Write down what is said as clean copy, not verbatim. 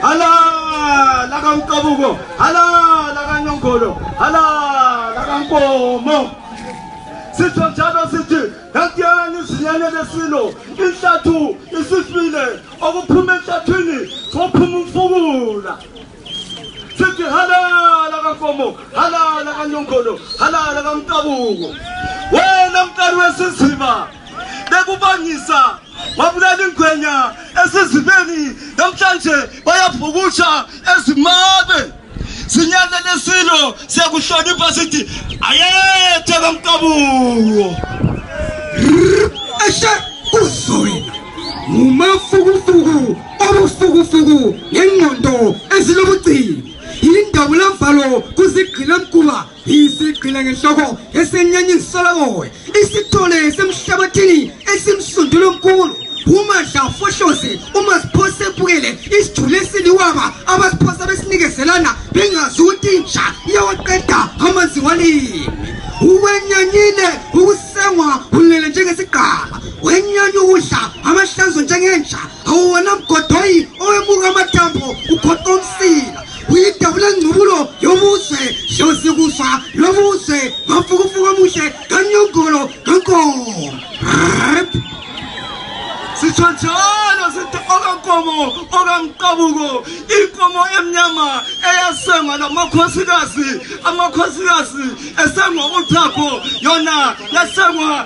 hala lakamkabuko, hala lakanyongolo, hala lakamkomo. Sitho njalo sithi yakuyani izinyane lesilo inhlathu isifile okuphuma enhlathwini sophuma umfukula. Sithi hala lakamkomo, hala lakanyongolo, hala lakamkabuko. Wena mkari wesizima bekubangisa wabulala ingwenya esizibeni namhlanje bayabhukusha ezimabe. Sinyane lesilo siyakuhlonipha sithi ayethe kaMkabuko. Asha uzoyina ngumafukufuku obufukufuku ngengqondo ezilobucili. Indawo lamvalo kuzigqila mkuba isigqila ngenhloko esenyanya isolamoya isithole semhlabathini esimsundulo omkhulu. Umadla foshoze uma siphose bukele isijule siliwaba abasiphosa besinikezelana bengazi ukuthi intsha iyawaqeda amanzi walimi. Uwenyanyile ukusengwa ulele njengesigaba wenyanya ukudla amahlanzo njengentsha awuwona mgodoyi owemuka amathambo ugoqa umsila. Uyidabula ngcubulo yobuzwe yosikufa lobuzwe mafukufuku omuhle kanyongolo kankomo. Sitho njalo sithi okaNkomo okaMkabuko inkomo emnyama eyasengwa lamakhosikazi, amakhosikazi esengwa uthapho yona yasengwa